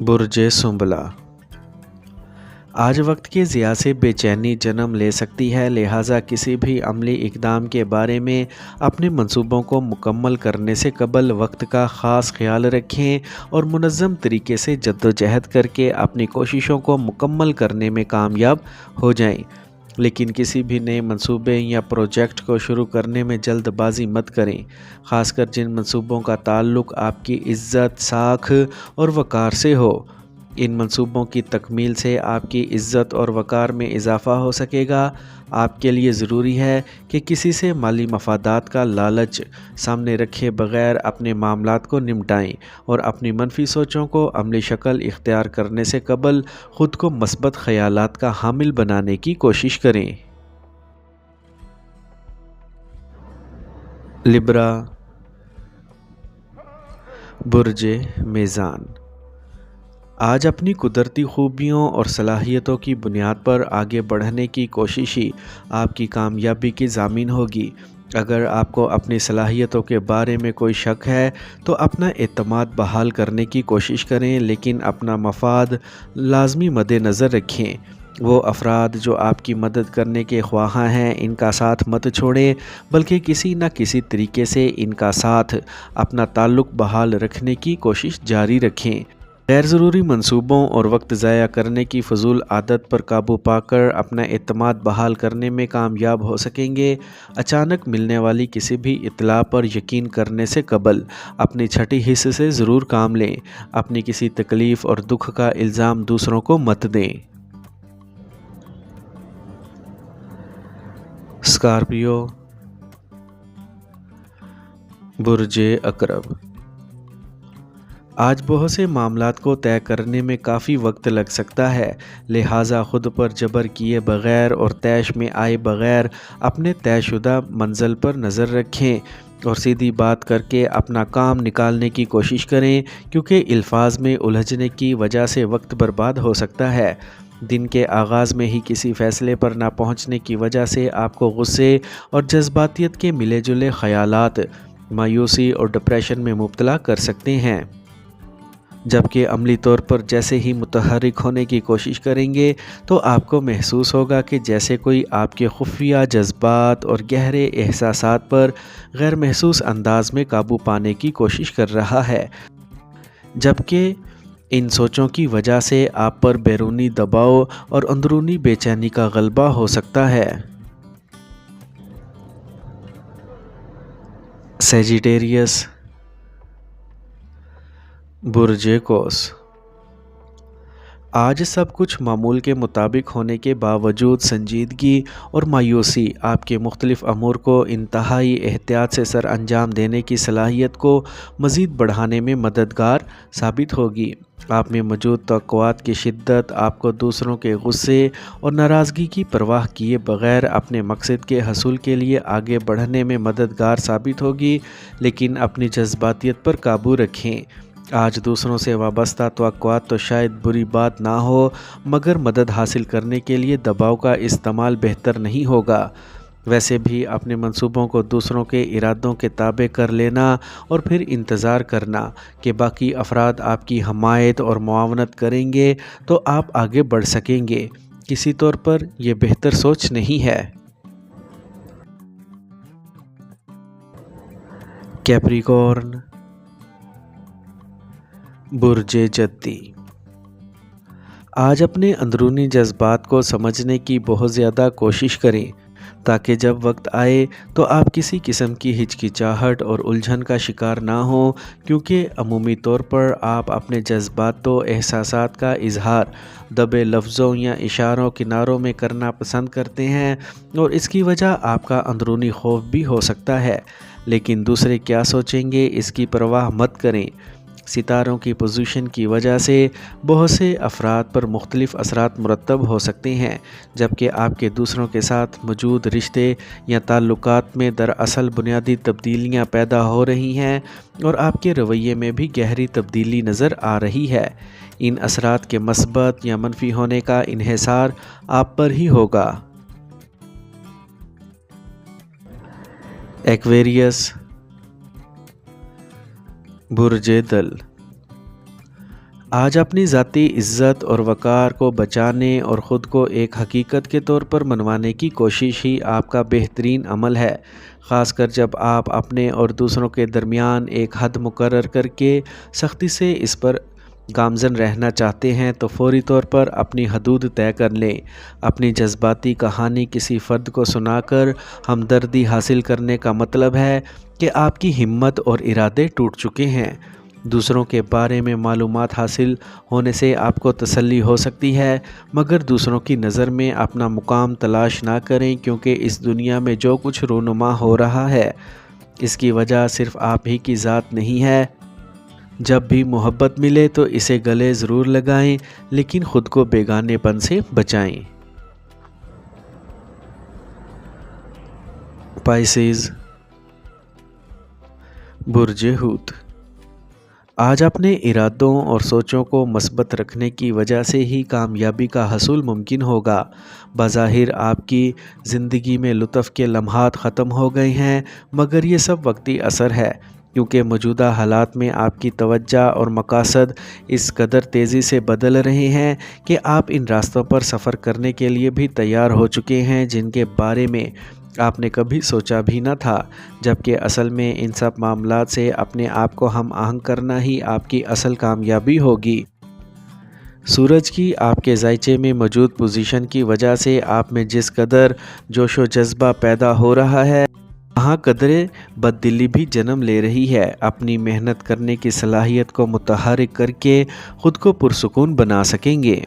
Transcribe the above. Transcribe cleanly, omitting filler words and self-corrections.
برج سنبلہ، آج وقت کے ضیاع سے بے چینی جنم لے سکتی ہے، لہٰذا کسی بھی عملی اقدام کے بارے میں اپنے منصوبوں کو مکمل کرنے سے قبل وقت کا خاص خیال رکھیں اور منظم طریقے سے جدوجہد کر کے اپنی کوششوں کو مکمل کرنے میں کامیاب ہو جائیں۔ لیکن کسی بھی نئے منصوبے یا پروجیکٹ کو شروع کرنے میں جلد بازی مت کریں، خاص کر جن منصوبوں کا تعلق آپ کی عزت، ساکھ اور وقار سے ہو۔ ان منصوبوں کی تکمیل سے آپ کی عزت اور وقار میں اضافہ ہو سکے گا۔ آپ کے لیے ضروری ہے کہ کسی سے مالی مفادات کا لالچ سامنے رکھے بغیر اپنے معاملات کو نمٹائیں اور اپنی منفی سوچوں کو عملی شکل اختیار کرنے سے قبل خود کو مثبت خیالات کا حامل بنانے کی کوشش کریں۔ لبرا، برج میزان، آج اپنی قدرتی خوبیوں اور صلاحیتوں کی بنیاد پر آگے بڑھنے کی کوشش ہی آپ کی کامیابی کی ضامن ہوگی۔ اگر آپ کو اپنی صلاحیتوں کے بارے میں کوئی شک ہے تو اپنا اعتماد بحال کرنے کی کوشش کریں، لیکن اپنا مفاد لازمی مد نظر رکھیں۔ وہ افراد جو آپ کی مدد کرنے کے خواہاں ہیں، ان کا ساتھ مت چھوڑیں، بلکہ کسی نہ کسی طریقے سے ان کا ساتھ اپنا تعلق بحال رکھنے کی کوشش جاری رکھیں۔ غیر ضروری منصوبوں اور وقت ضائع کرنے کی فضول عادت پر قابو پا کر اپنا اعتماد بحال کرنے میں کامیاب ہو سکیں گے۔ اچانک ملنے والی کسی بھی اطلاع پر یقین کرنے سے قبل اپنی چھٹی حس سے ضرور کام لیں۔ اپنی کسی تکلیف اور دکھ کا الزام دوسروں کو مت دیں۔ اسکارپیو، برج عقرب، آج بہت سے معاملات کو طے کرنے میں کافی وقت لگ سکتا ہے، لہٰذا خود پر جبر کیے بغیر اور طیش میں آئے بغیر اپنے طے شدہ منزل پر نظر رکھیں اور سیدھی بات کر کے اپنا کام نکالنے کی کوشش کریں، کیونکہ الفاظ میں الجھنے کی وجہ سے وقت برباد ہو سکتا ہے۔ دن کے آغاز میں ہی کسی فیصلے پر نہ پہنچنے کی وجہ سے آپ کو غصے اور جذباتیت کے ملے جلے خیالات مایوسی اور ڈپریشن میں مبتلا کر سکتے ہیں، جبکہ عملی طور پر جیسے ہی متحرک ہونے کی کوشش کریں گے تو آپ کو محسوس ہوگا کہ جیسے کوئی آپ کے خفیہ جذبات اور گہرے احساسات پر غیر محسوس انداز میں قابو پانے کی کوشش کر رہا ہے، جبکہ ان سوچوں کی وجہ سے آپ پر بیرونی دباؤ اور اندرونی بے چینی کا غلبہ ہو سکتا ہے۔ سیجیٹیریس، برج قوس، آج سب کچھ معمول کے مطابق ہونے کے باوجود سنجیدگی اور مایوسی آپ کے مختلف امور کو انتہائی احتیاط سے سر انجام دینے کی صلاحیت کو مزید بڑھانے میں مددگار ثابت ہوگی۔ آپ میں موجود توقعات کی شدت آپ کو دوسروں کے غصے اور ناراضگی کی پرواہ کیے بغیر اپنے مقصد کے حصول کے لیے آگے بڑھنے میں مددگار ثابت ہوگی، لیکن اپنی جذباتیت پر قابو رکھیں۔ آج دوسروں سے وابستہ توقعات تو شاید بری بات نہ ہو، مگر مدد حاصل کرنے کے لیے دباؤ کا استعمال بہتر نہیں ہوگا۔ ویسے بھی اپنے منصوبوں کو دوسروں کے ارادوں کے تابع کر لینا اور پھر انتظار کرنا کہ باقی افراد آپ کی حمایت اور معاونت کریں گے تو آپ آگے بڑھ سکیں گے، کسی طور پر یہ بہتر سوچ نہیں ہے۔ کیپریکورن، برج جدی، آج اپنے اندرونی جذبات کو سمجھنے کی بہت زیادہ کوشش کریں تاکہ جب وقت آئے تو آپ کسی قسم کی ہچکچاہٹ اور الجھن کا شکار نہ ہوں، کیونکہ عمومی طور پر آپ اپنے جذبات و احساسات کا اظہار دبے لفظوں یا اشاروں کناروں میں کرنا پسند کرتے ہیں، اور اس کی وجہ آپ کا اندرونی خوف بھی ہو سکتا ہے، لیکن دوسرے کیا سوچیں گے اس کی پرواہ مت کریں۔ ستاروں کی پوزیشن کی وجہ سے بہت سے افراد پر مختلف اثرات مرتب ہو سکتے ہیں، جبکہ آپ کے دوسروں کے ساتھ موجود رشتے یا تعلقات میں دراصل بنیادی تبدیلیاں پیدا ہو رہی ہیں اور آپ کے رویے میں بھی گہری تبدیلی نظر آ رہی ہے۔ ان اثرات کے مثبت یا منفی ہونے کا انحصار آپ پر ہی ہوگا۔ ایکویریس، برج دل، آج اپنی ذاتی عزت اور وقار کو بچانے اور خود کو ایک حقیقت کے طور پر منوانے کی کوشش ہی آپ کا بہترین عمل ہے، خاص کر جب آپ اپنے اور دوسروں کے درمیان ایک حد مقرر کر کے سختی سے اس پر گامزن رہنا چاہتے ہیں تو فوری طور پر اپنی حدود طے کر لیں۔ اپنی جذباتی کہانی کسی فرد کو سنا کر ہمدردی حاصل کرنے کا مطلب ہے کہ آپ کی ہمت اور ارادے ٹوٹ چکے ہیں۔ دوسروں کے بارے میں معلومات حاصل ہونے سے آپ کو تسلی ہو سکتی ہے، مگر دوسروں کی نظر میں اپنا مقام تلاش نہ کریں، کیونکہ اس دنیا میں جو کچھ رونما ہو رہا ہے اس کی وجہ صرف آپ ہی کی ذات نہیں ہے۔ جب بھی محبت ملے تو اسے گلے ضرور لگائیں، لیکن خود کو بیگانے پن سے بچائیں۔ پائسیز، برج حوت۔ آج اپنے ارادوں اور سوچوں کو مثبت رکھنے کی وجہ سے ہی کامیابی کا حصول ممکن ہوگا۔ بظاہر آپ کی زندگی میں لطف کے لمحات ختم ہو گئے ہیں، مگر یہ سب وقتی اثر ہے، کیونکہ موجودہ حالات میں آپ کی توجہ اور مقاصد اس قدر تیزی سے بدل رہے ہیں کہ آپ ان راستوں پر سفر کرنے کے لیے بھی تیار ہو چکے ہیں جن کے بارے میں آپ نے کبھی سوچا بھی نہ تھا، جبکہ اصل میں ان سب معاملات سے اپنے آپ کو ہم آہنگ کرنا ہی آپ کی اصل کامیابی ہوگی۔ سورج کی آپ کے ذائچے میں موجود پوزیشن کی وجہ سے آپ میں جس قدر جوش و جذبہ پیدا ہو رہا ہے، وہاں قدرے بددلی بھی جنم لے رہی ہے۔ اپنی محنت کرنے کی صلاحیت کو متحرک کر کے خود کو پرسکون بنا سکیں گے۔